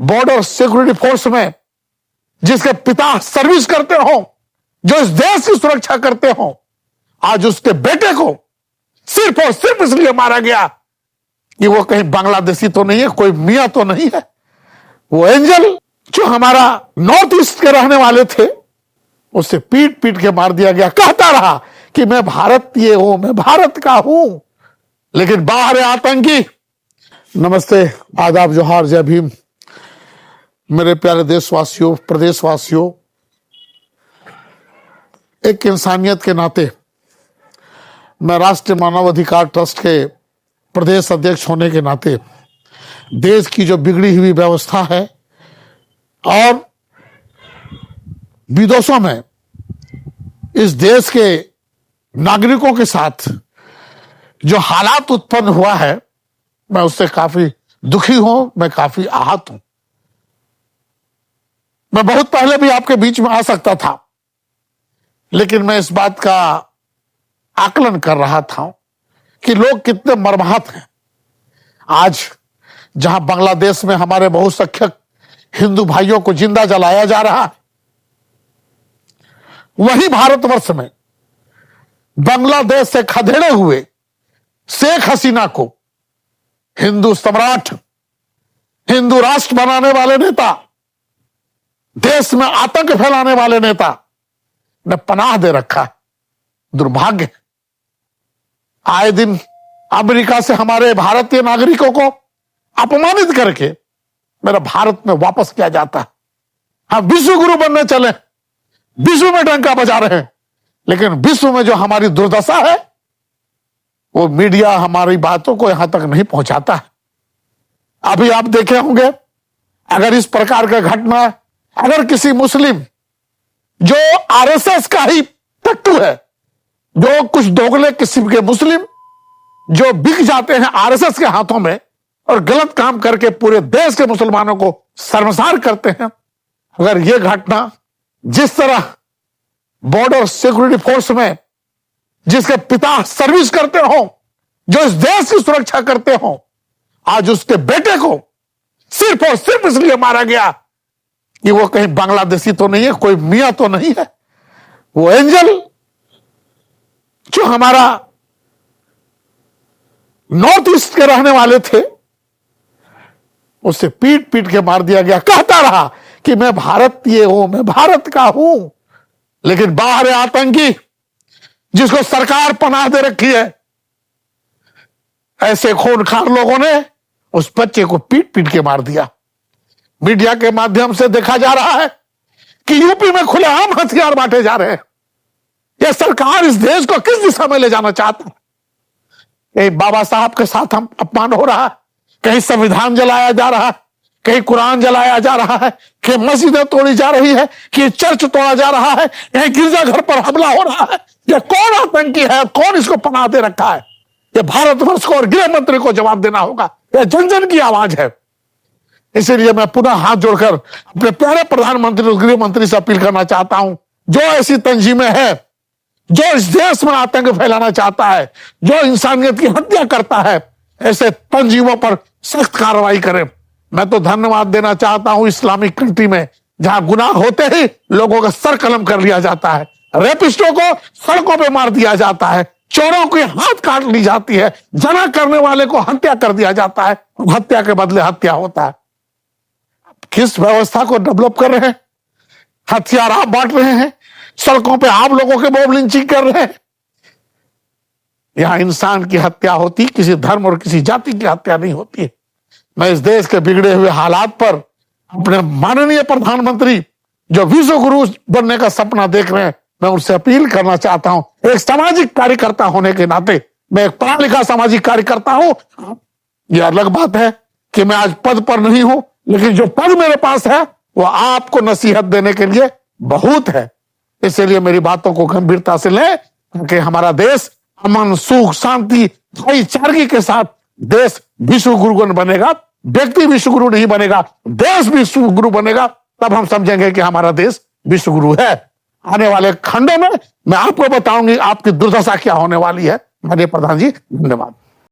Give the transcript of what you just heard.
Border security force में जिसके पिता सर्विस करते हो, जो इस देश की सुरक्षा करते हो, आज उसके बेटे को सिर्फ और सिर्फ इसलिए मारा गया कि वो कहीं बांग्लादेशी तो नहीं है, कोई मियां तो नहीं है। वो एंजल जो हमारा नॉर्थ ईस्ट के रहने वाले थे, उसे पीट पीट के मार दिया गया। कहता रहा कि मैं भारतीय हूं, मैं भारत का हूं, लेकिन बाहर है आतंकी। नमस्ते, आदाब, जोहार, जय भीम। मेरे प्यारे देशवासियों, प्रदेशवासियों, एक इंसानियत के नाते मैं राष्ट्रीय मानव अधिकार ट्रस्ट के प्रदेश अध्यक्ष होने के नाते देश की जो बिगड़ी हुई व्यवस्था है और विदेशों में इस देश के नागरिकों के साथ जो हालात उत्पन्न हुआ है, मैं उससे काफी दुखी हूं, मैं काफी आहत हूं। मैं बहुत पहले भी आपके बीच में आ सकता था, लेकिन मैं इस बात का आकलन कर रहा था कि लोग कितने मर्माहत हैं। आज जहां बांग्लादेश में हमारे बहुसंख्यक हिंदू भाइयों को जिंदा जलाया जा रहा है, वही भारतवर्ष में बांग्लादेश से खदेड़े हुए शेख हसीना को हिंदू सम्राट, हिंदू राष्ट्र बनाने वाले नेता, देश में आतंक फैलाने वाले नेता ने पनाह दे रखा है। दुर्भाग्य। आए दिन अमेरिका से हमारे भारतीय नागरिकों को अपमानित करके मेरा भारत में वापस किया जाता है। हम विश्व गुरु बनने चले, विश्व में डंका बजा रहे हैं, लेकिन विश्व में जो हमारी दुर्दशा है, वो मीडिया हमारी बातों को यहां तक नहीं पहुंचाता है। अभी आप देखे होंगे, अगर इस प्रकार का घटना, अगर किसी मुस्लिम जो आरएसएस का ही टट्टू है, जो कुछ दोगले किस्म के मुस्लिम जो बिक जाते हैं आरएसएस के हाथों में और गलत काम करके पूरे देश के मुसलमानों को शर्मसार करते हैं, अगर यह घटना जिस तरह बॉर्डर सिक्योरिटी फोर्स में जिसके पिता सर्विस करते हो, जो इस देश की सुरक्षा करते हो, आज उसके बेटे को सिर्फ और सिर्फ इसलिए मारा गया कि वो कहीं बांग्लादेशी तो नहीं है, कोई मियां तो नहीं है। वो एंजल जो हमारा नॉर्थ ईस्ट के रहने वाले थे, उसे पीट पीट के मार दिया गया। कहता रहा कि मैं भारतीय हूं, मैं भारत का हूं, लेकिन बाहर है आतंकी जिसको सरकार पनाह दे रखी है। ऐसे खूनखार लोगों ने उस बच्चे को पीट पीट के मार दिया। मीडिया के माध्यम से देखा जा रहा है कि यूपी में खुलेआम हथियार बांटे जा रहे हैं। यह सरकार इस देश को किस दिशा में ले जाना चाहता है? कहीं बाबा साहब के साथ हम अपमान हो रहा है, कहीं संविधान जलाया जा रहा है, कहीं कुरान जलाया जा रहा है, कहीं मस्जिदें तोड़ी जा रही है, कि चर्च तोड़ा जा रहा है, कहीं गिरजाघर पर हमला हो रहा है। यह कौन आतंकी है? कौन इसको पनाह दे रखा है? यह भारतवर्ष को और गृह मंत्री को जवाब देना होगा। यह जन जन की आवाज है। इसीलिए मैं पुनः हाथ जोड़कर अपने प्यारे प्रधानमंत्री और गृह मंत्री से अपील करना चाहता हूं, जो ऐसी तंजीमें हैं, जो इस देश में आतंक फैलाना चाहता है, जो इंसानियत की हत्या करता है, ऐसे तंजीमों पर सख्त कार्रवाई करें। मैं तो धन्यवाद देना चाहता हूं इस्लामिक कंट्री में, जहां गुनाह होते ही लोगों का सर कलम कर लिया जाता है, रेपिस्टों को सड़कों पे मार दिया जाता है, चोरों के हाथ काट ली जाती है, जना करने वाले को हत्या कर दिया जाता है, हत्या के बदले हत्या होता है। किस व्यवस्था को डेवलप कर रहे हैं? हथियार आप बांट रहे हैं, सड़कों पे आप लोगों के मॉब लिंचिंग कर रहे हैं। यहां इंसान की हत्या होती, किसी धर्म और किसी जाति की हत्या नहीं होती है। मैं इस देश के बिगड़े हुए हालात पर अपने माननीय प्रधानमंत्री जो विश्व गुरु बनने का सपना देख रहे हैं, मैं उनसे अपील करना चाहता हूं। एक सामाजिक कार्यकर्ता होने के नाते, मैं एक पढ़ा लिखा सामाजिक कार्यकर्ता हूं। यह अलग बात है कि मैं आज पद पर नहीं हूं, लेकिन जो पद मेरे पास है वो आपको नसीहत देने के लिए बहुत है। इसलिए मेरी बातों को गंभीरता से लें, ताकि हमारा देश अमन, सुख, शांति, भाईचारगी के साथ देश विश्व गुरु बनेगा। व्यक्ति विश्व गुरु नहीं बनेगा, देश विश्व गुरु बनेगा। तब हम समझेंगे कि हमारा देश विश्व गुरु है। आने वाले खंडों में मैं आपको बताऊंगी आपकी दुर्दशा क्या होने वाली है। माननीय प्रधान जी, धन्यवाद।